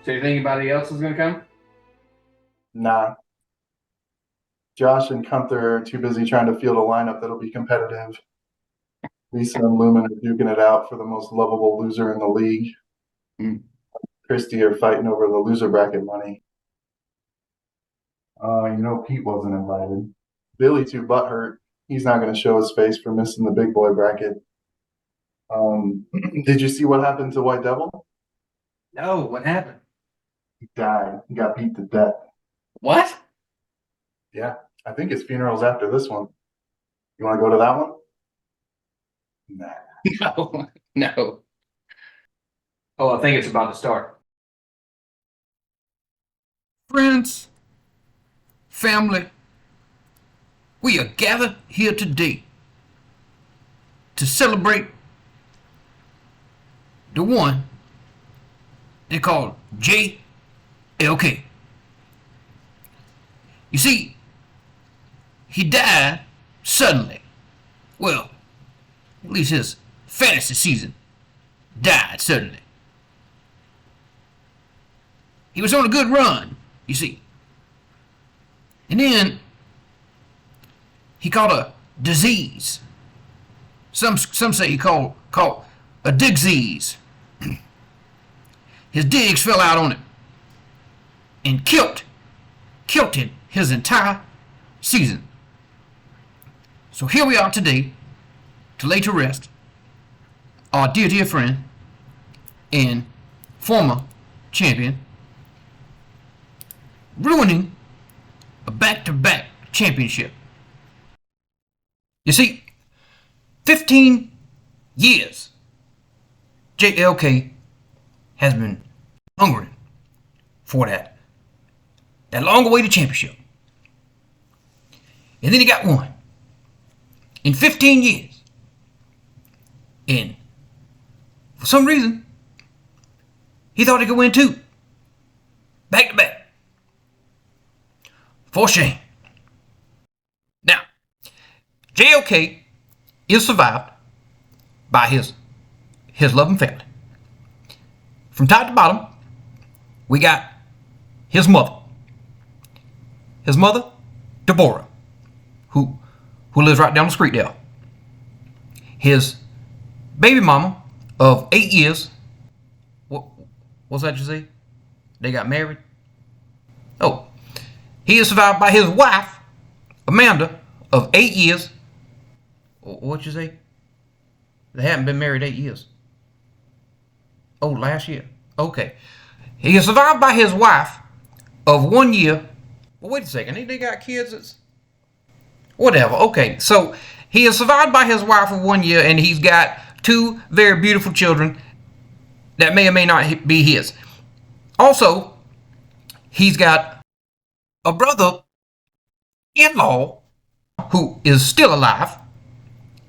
So you think anybody else is going to come? Nah. Josh and Gunther are too busy trying to field a lineup that'll be competitive. Lisa and Lumen are duking it out for the most lovable loser in the league. Christy are fighting over the loser bracket money. Pete wasn't invited. Billy too butthurt. He's not going to show his face for missing the big boy bracket. Did you see what happened to White Devil? No, what happened? He died. He got beat to death. What? Yeah, I think his funeral's after this one. You want to go to that one? Nah. No. Oh, I think it's about to start. Friends, family, we are gathered here today to celebrate the one they call JLK. You see, he died suddenly. Well, at least his fantasy season died suddenly. He was on a good run, you see. And then he caught a disease. Some say he caught a digsease. His digs fell out on him and killed his entire season. So here we are today to lay to rest our dear friend and former champion, ruining a back-to-back championship. You see, 15 years JLK has been hungering for that long-awaited championship. And then he got one in 15 years. And for some reason, he thought he could win two back-to-back. For shame. Now, JLK is survived by his loving family. From top to bottom, we got his mother. His mother, Deborah, who lives right down the street there. His baby mama of 8 years. What's that you say? They got married? Oh. He is survived by his wife, Amanda, of 8 years. What'd you say? They haven't been married 8 years. Oh, last year. Okay. He is survived by his wife of 1 year. Well, wait a second. They got kids? Whatever. Okay. So he is survived by his wife of 1 year, and he's got two very beautiful children that may or may not be his. Also, he's got a brother-in-law who is still alive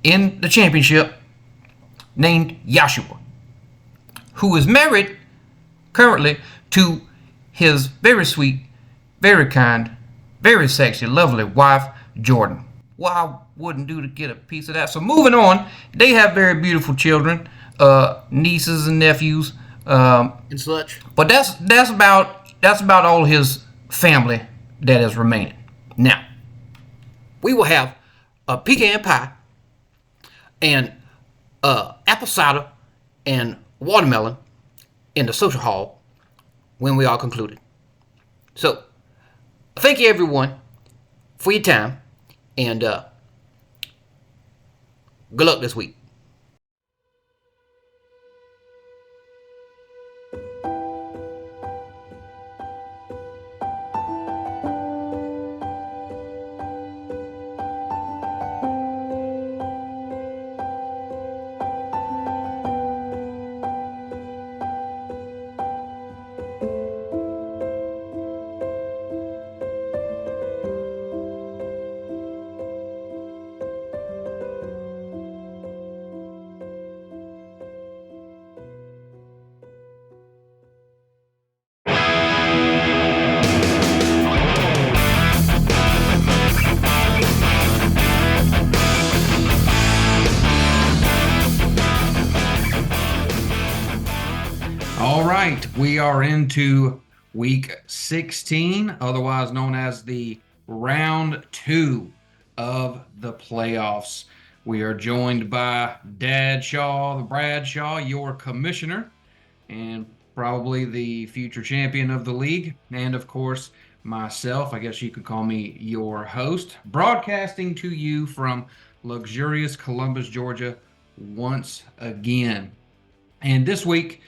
in the championship named Joshua, who is married currently to his very sweet, very kind, very sexy, lovely wife, Jordan. Well, I wouldn't do to get a piece of that. So moving on, they have very beautiful children, nieces and nephews, and such. But that's about all his family that is remaining. Now, we will have a pecan pie and apple cider and watermelon in the social hall when we are concluded. So, thank you everyone for your time, and good luck this week. right, we are into week 16, otherwise known as the round 2 of the playoffs. We are joined by Dad Shaw, the Bradshaw, your commissioner, and probably the future champion of the league, and of course, myself. I guess you could call me your host, broadcasting to you from luxurious Columbus, Georgia, once again. And this week,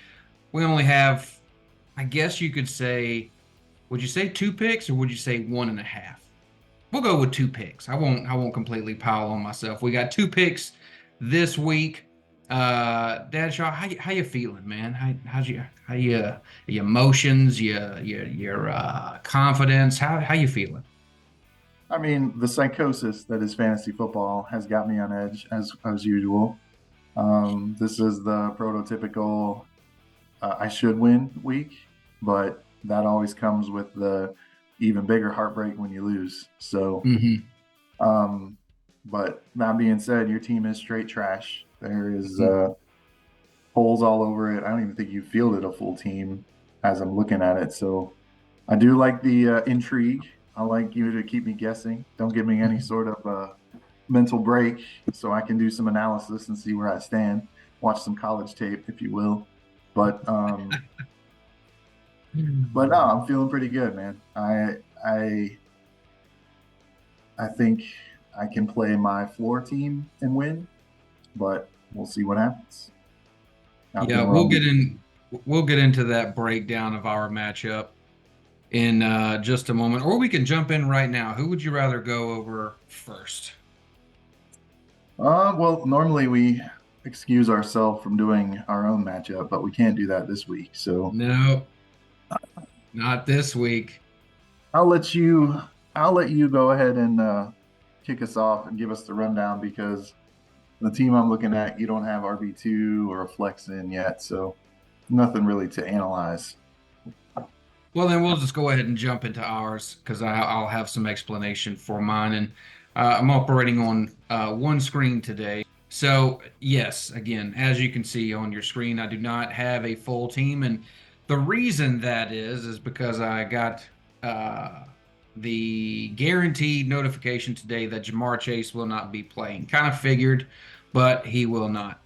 we only have, I guess you could say, would you say 2 picks or would you say 1.5? We'll go with 2 picks. I won't completely pile on myself. We got 2 picks this week. Dad Shaw, how you feeling, man? How your emotions, your confidence? How you feeling? I mean, the psychosis that is fantasy football has got me on edge as usual. This is the prototypical I should win week, but that always comes with the even bigger heartbreak when you lose. So, but that being said, your team is straight trash. There is holes all over it. I don't even think you fielded a full team as I'm looking at it. So I do like the intrigue. I like you to keep me guessing. Don't give me any sort of mental break so I can do some analysis and see where I stand. Watch some college tape, if you will. But no, I'm feeling pretty good, man. I think I can play my floor team and win, but we'll see what happens. Yeah, we'll get into that breakdown of our matchup in just a moment, or we can jump in right now. Who would you rather go over first? Well, normally we excuse ourselves from doing our own matchup, but we can't do that this week. So No, not this week. I'll let you go ahead and kick us off and give us the rundown, because the team I'm looking at, you don't have RB2 or a flex in yet, so nothing really to analyze. Well, then we'll just go ahead and jump into ours, because I'll have some explanation for mine. And I'm operating on one screen today. So, yes, again, as you can see on your screen, I do not have a full team. And the reason that is because I got the guaranteed notification today that Jamar Chase will not be playing. Kind of figured, but he will not.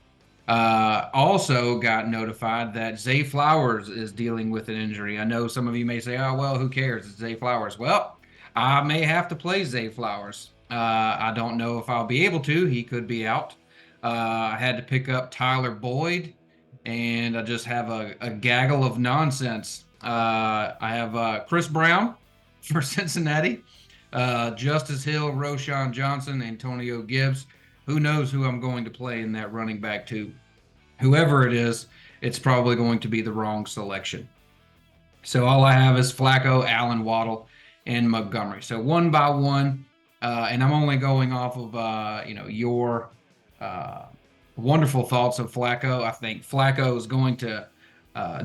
Also got notified that Zay Flowers is dealing with an injury. I know some of you may say, oh, well, who cares? It's Zay Flowers. Well, I may have to play Zay Flowers. I don't know if I'll be able to. He could be out. I had to pick up Tyler Boyd, and I just have a gaggle of nonsense. I have Chris Brown for Cincinnati, Justice Hill, Roshan Johnson, Antonio Gibbs. Who knows who I'm going to play in that running back too? Whoever it is, it's probably going to be the wrong selection. So all I have is Flacco, Allen, Waddle, and Montgomery. So one by one, and I'm only going off of your wonderful thoughts of Flacco. I think Flacco is going to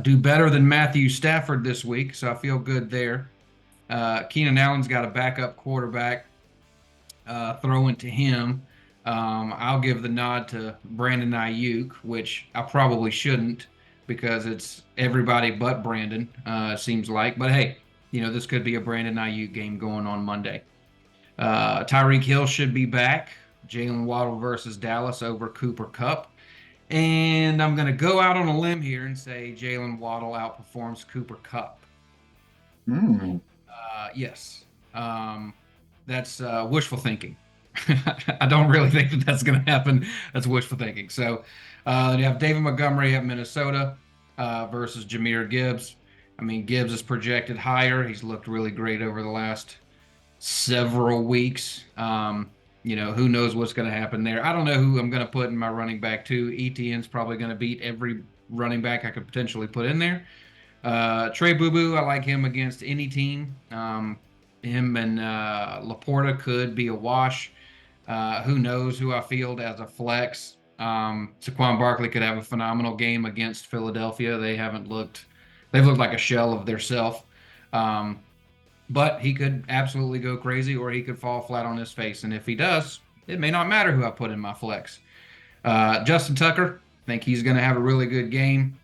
do better than Matthew Stafford this week, so I feel good there. Keenan Allen's got a backup quarterback throwing to him. I'll give the nod to Brandon Ayuk, which I probably shouldn't, because it's everybody but Brandon, seems like. But hey, this could be a Brandon Ayuk game going on Monday. Tyreek Hill should be back. Jalen Waddle versus Dallas over Cooper Kupp. And I'm going to go out on a limb here and say Jalen Waddle outperforms Cooper Kupp. Yes. That's wishful thinking. I don't really think that's going to happen. That's wishful thinking. So you have David Montgomery at Minnesota versus Jahmyr Gibbs. I mean, Gibbs is projected higher. He's looked really great over the last several weeks. Who knows what's going to happen there. I don't know who I'm going to put in my running back too. ETN's probably going to beat every running back I could potentially put in there. Trey Boo-Boo, I like him against any team. Him and Laporta could be a wash. Who knows who I field as a flex. Saquon Barkley could have a phenomenal game against Philadelphia. They've looked like a shell of their self. But he could absolutely go crazy, or he could fall flat on his face. And if he does, it may not matter who I put in my flex. Justin Tucker, I think he's going to have a really good game.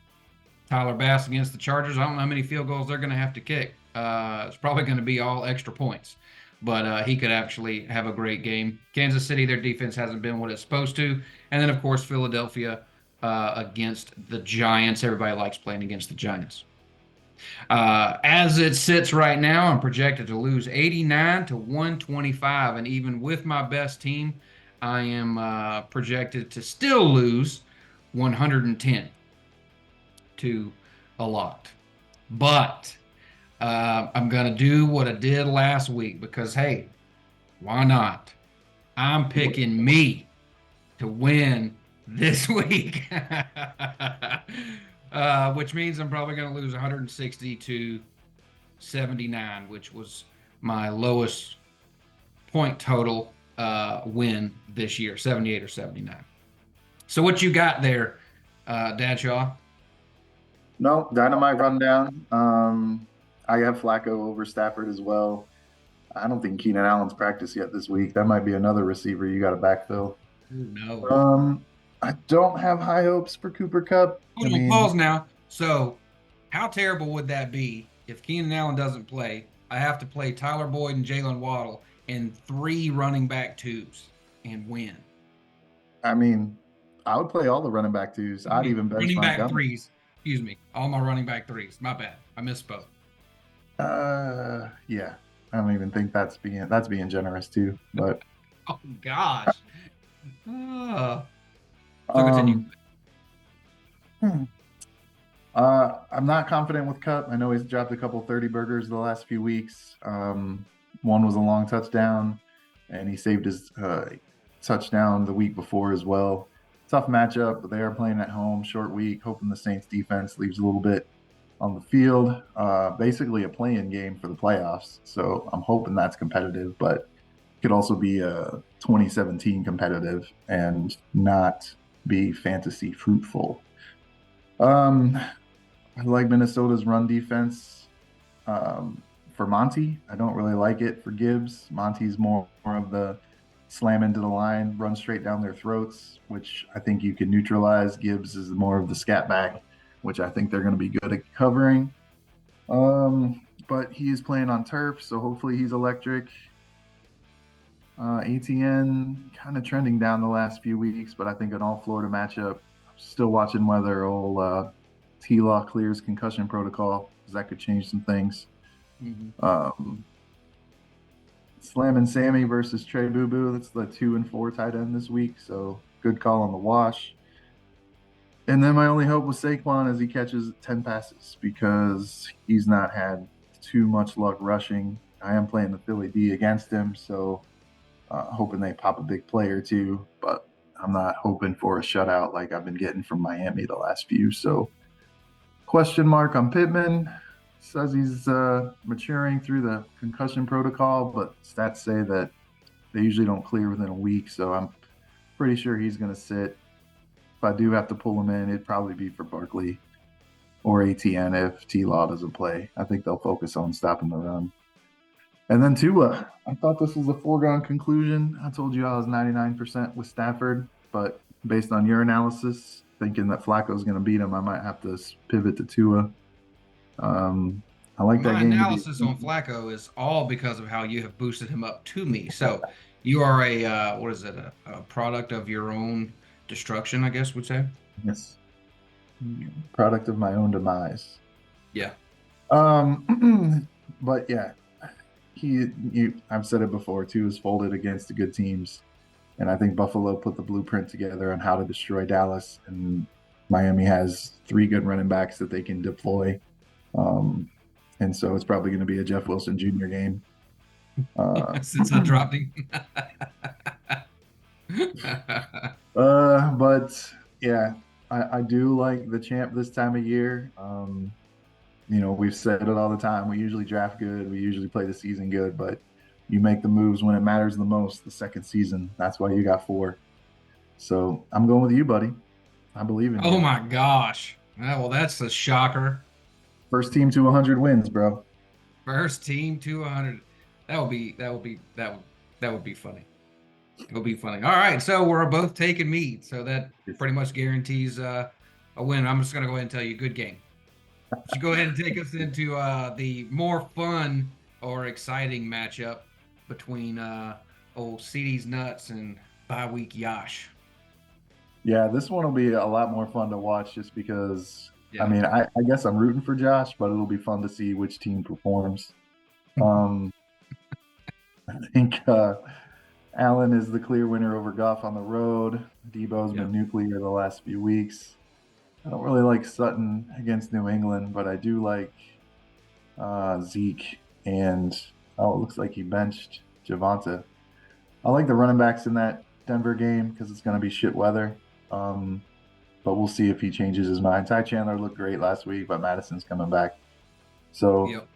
Tyler Bass against the Chargers. I don't know how many field goals they're going to have to kick. It's probably going to be all extra points, but he could actually have a great game. Kansas City, their defense hasn't been what it's supposed to. And then, of course, Philadelphia against the Giants. Everybody likes playing against the Giants. As it sits right now, I'm projected to lose 89 to 125. And even with my best team, I am projected to still lose 110 to a lot. But I'm going to do what I did last week because, hey, why not? I'm picking me to win this week, which means I'm probably going to lose 160 to 79, which was my lowest point total win this year, 78 or 79. So what you got there, Dadshaw? No, dynamite rundown. I have Flacco over Stafford as well. I don't think Keenan Allen's practiced yet this week. That might be another receiver you got to backfill. No. I don't have high hopes for Cooper Kupp. Hold on, pause now. So, how terrible would that be if Keenan Allen doesn't play? I have to play Tyler Boyd and Jalen Waddle and 3 running back twos and win. I mean, I would play all the running back twos. I'd even bench running back Montgomery. threes. Excuse me, all my running back threes. My bad. I misspoke. Yeah. I don't even think that's being generous too. But oh gosh. So continue. I'm not confident with Kupp. I know he's dropped a couple 30 burgers the last few weeks. One was a long touchdown, and he saved his touchdown the week before as well. Tough matchup, but they are playing at home, short week, hoping the Saints defense leaves a little bit on the field. Basically a play-in game for the playoffs, so I'm hoping that's competitive, but it could also be a 2017 competitive and not be fantasy fruitful. I like Minnesota's run defense for Monty. I don't really like it for Gibbs. Monty's more of the slam into the line, run straight down their throats, which I think you can neutralize. Gibbs is more of the scat back, which I think they're going to be good at covering. But he is playing on turf, so hopefully he's electric. ATN kind of trending down the last few weeks, but I think an all-Florida matchup. I'm still watching whether old T-Law clears concussion protocol, because that could change some things. Slam and Sammy versus Trey Boo Boo. That's the 2 and 4 tight end this week, so good call on the wash. And then my only hope with Saquon is he catches 10 passes because he's not had too much luck rushing. I am playing the Philly D against him, so hoping they pop a big play or two, but I'm not hoping for a shutout like I've been getting from Miami the last few. So question mark on Pittman. Says he's maturing through the concussion protocol, but stats say that they usually don't clear within a week, so I'm pretty sure he's going to sit. If I do have to pull him in, it'd probably be for Barkley or ATN if T-Law doesn't play. I think they'll focus on stopping the run. And then Tua. I thought this was a foregone conclusion. I told you I was 99% with Stafford, but based on your analysis, thinking that Flacco's going to beat him, I might have to pivot to Tua. I like that game. My analysis on Flacco is all because of how you have boosted him up to me. So you are a product of your own destruction, I guess would say. Yes. Product of my own demise. Yeah. But yeah, I've said it before too, is folded against the good teams. And I think Buffalo put the blueprint together on how to destroy Dallas, and Miami has 3 good running backs that they can deploy. And so it's probably going to be a Jeff Wilson Jr. game. Since I dropped him. But yeah, I do like the champ this time of year. We've said it all the time. We usually draft good. We usually play the season good, but you make the moves when it matters the most, the second season. That's why you got 4. So I'm going with you, buddy. I believe in you. Oh my gosh. Well, that's a shocker. First team to 100 wins, bro. First team to 100. That would be funny. It would be funny. All right, so we're both taking meat, so that pretty much guarantees a win. I'm just gonna go ahead and tell you, good game. you go ahead and take us into the more fun or exciting matchup between old CD's Nuts and bye-week Yosh. Yeah, this one will be a lot more fun to watch just because, Yeah. I mean, I guess I'm rooting for Josh, but it'll be fun to see which team performs. I think Allen is the clear winner over Goff on the road. Debo's been nuclear the last few weeks. I don't really like Sutton against New England, but I do like Zeke and it looks like he benched Javonte. I like the running backs in that Denver game because it's going to be shit weather. But we'll see if he changes his mind. Ty Chandler looked great last week, but Madison's coming back. So Yep.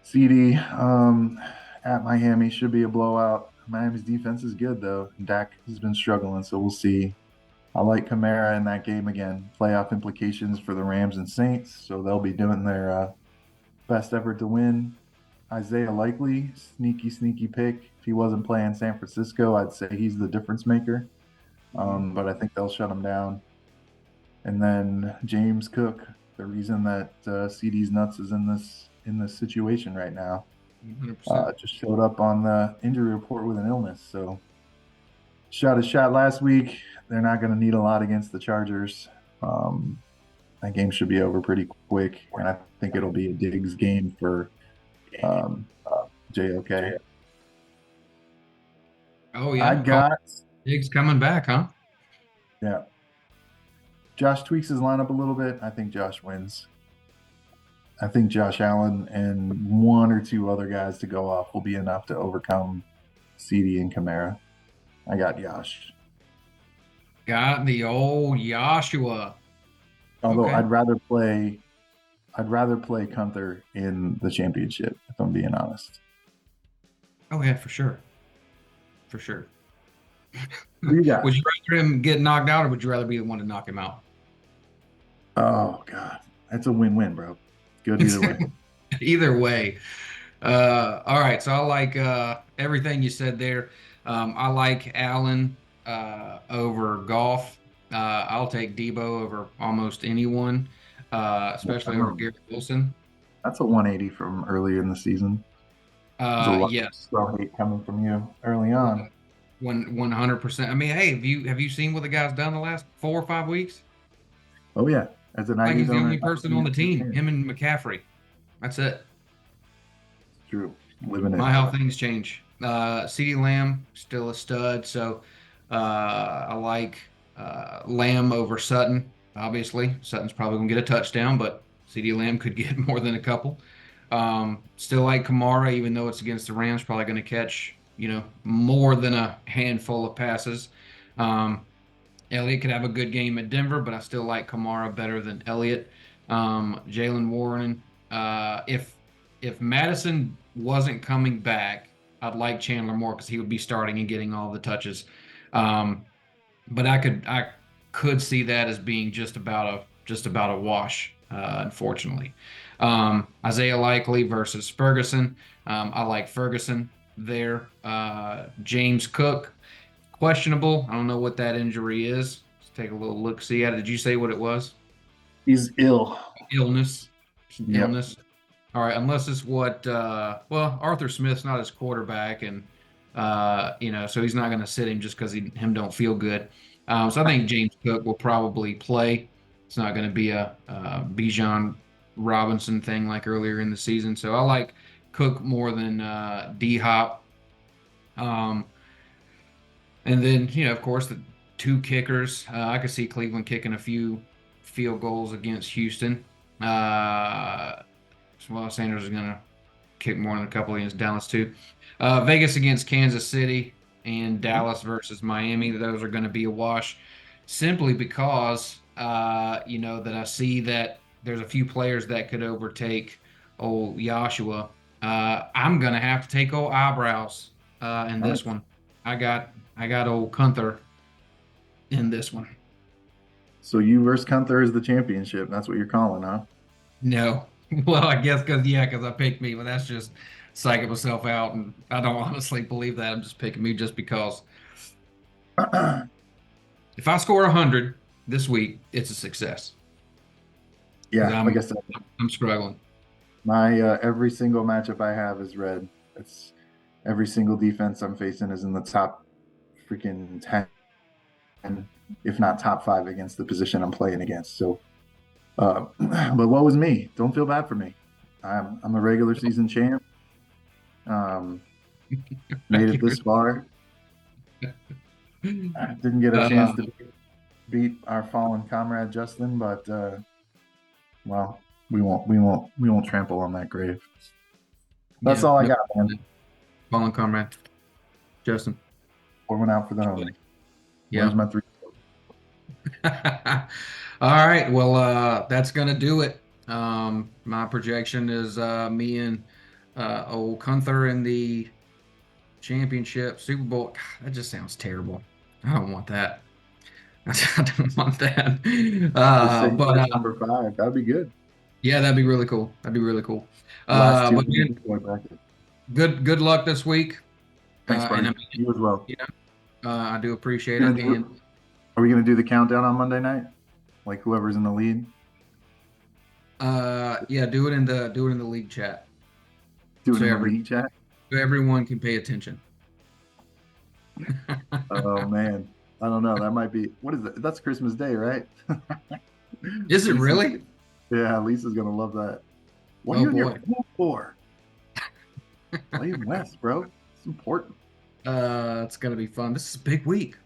CD at Miami should be a blowout. Miami's defense is good though. Dak has been struggling, so we'll see. I like Kamara in that game again. Playoff implications for the Rams and Saints, so they'll be doing their best effort to win. Isaiah Likely, sneaky pick. If he wasn't playing San Francisco, I'd say he's the difference maker. But I think they'll shut him down. And then James Cook, the reason that CD's Nuts is in this situation right now, 100%. just showed up on the injury report with an illness. So shot his shot last week. They're not going to need a lot against the Chargers. That game should be over pretty quick, and I think it'll be a Diggs game for JOK. Oh yeah. I got Diggs coming back, huh? yeah. Josh tweaks his lineup a little bit. I think Josh wins. I think Josh Allen and one or two other guys to go off will be enough to overcome CD and Kamara. I got Yosh. Got the old Joshua. Although Okay. I'd rather play Gunther in the championship, if I'm being honest. Oh yeah, for sure. For sure. Who you got? Would you rather him get knocked out, or would you rather be the one to knock him out? Oh God, that's a win-win, bro. Good either way. Either way. All right, so I like everything you said there. I like Allen over Goff. I'll take Debo over almost anyone, especially over Garrett Wilson. That's a 180 from earlier in the season. There's a lot Yes, of hate coming from you early on. 100%. I mean, hey, have you seen what the guy's done the last 4 or 5 weeks? Oh yeah, as a Like 90s he's the owner, only person on the team. Him and McCaffrey. That's it. True, living My it. how things change. CeeDee Lamb still a stud, so I like Lamb over Sutton. Obviously, Sutton's probably gonna get a touchdown, but CeeDee Lamb could get more than a couple. Still like Kamara, even though it's against the Rams, probably gonna catch more than a handful of passes. Elliott could have a good game at Denver, but I still like Kamara better than Elliott. Jalen Warren. If Madison wasn't coming back, I'd like Chandler more because he would be starting and getting all the touches. But I could see that as being just about a wash, unfortunately. Isaiah Likely versus Ferguson. I like Ferguson there. James Cook, questionable. I don't know what that injury is. Let's take a little look see at it. Did you say what it was? He's ill. Illness. Yep. Illness. All right, unless it's what Arthur Smith's not his quarterback, and so he's not going to sit him just because him don't feel good. So I think James Cook will probably play. It's not going to be a Bijan Robinson thing like earlier in the season. So I like Cook more than D Hop. And then of course the two kickers. I could see Cleveland kicking a few field goals against Houston. Sanders is going to kick more than a couple against Dallas too. Vegas against Kansas City and Dallas versus Miami. Those are going to be a wash simply because, that I see that there's a few players that could overtake old Joshua. I'm going to have to take old Eyebrows in this one. I got old Gunther in this one. So you versus Gunther is the championship. That's what you're calling, huh? No. Well, I guess because I picked me, but that's just psyching myself out, and I don't honestly believe that. I'm just picking me just because. If I score 100 this week, it's a success. Yeah, like I said, I'm struggling. my every single matchup I have is red. It's every single defense I'm facing is in the top freaking 10, if not top 5 against the position I'm playing against. So, but what was me? Don't feel bad for me. I'm a regular season champ. Made it this far. Didn't get a chance to beat our fallen comrade Justin, but well, we won't trample on that grave. That's all I got, man. Fallen comrade, Justin. Pour one out for the homie. Yeah. Where's my 3? All right. Well, that's gonna do it. My projection is me and old Gunther in the championship Super Bowl. God, that just sounds terrible. I don't want that. I don't want that. But number 5, that'd be good. yeah, that'd be really cool. That'd be really cool. Last 2 but man, good luck this week. Thanks, buddy. And you as well. You know, I do appreciate it. And are we gonna do the countdown on Monday night? Like whoever's in the lead? Yeah, do it in the league chat. Do it in the league chat? So everyone can pay attention. Oh man. I don't know. That might be, what is it? That's Christmas Day, right? Is it really? Yeah, Lisa's gonna love that. What are you in your pool for? Play West, bro. It's important. It's gonna be fun. This is a big week.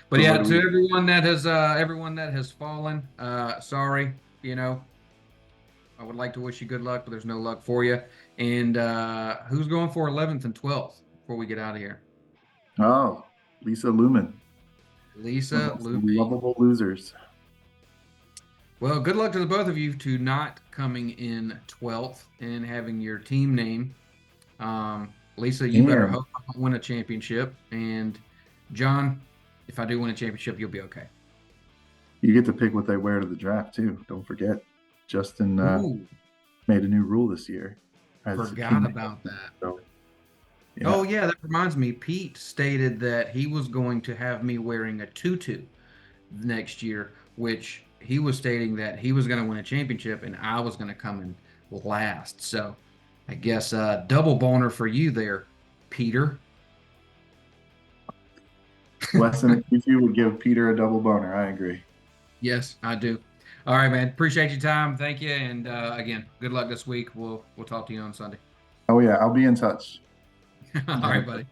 But yeah, to everyone that has fallen, sorry. You know, I would like to wish you good luck, but there's no luck for you. And who's going for 11th and 12th before we get out of here? Oh, Lisa Lumen. Lisa Lumen. Lovable losers. Well, good luck to the both of you to not coming in 12th and having your team name. Lisa, you better hope I don't win a championship. And John, if I do win a championship, you'll be okay. You get to pick what they wear to the draft too. Don't forget, Justin made a new rule this year. Forgot about that. So, yeah. Oh yeah, that reminds me. Pete stated that he was going to have me wearing a tutu next year, which he was stating that he was going to win a championship and I was going to come in last. So I guess double boner for you there, Peter. Weston, if you would give Peter a double boner, I agree. Yes, I do. All right, man. Appreciate your time. Thank you. And again, good luck this week. We'll talk to you on Sunday. Oh yeah, I'll be in touch. All right, buddy.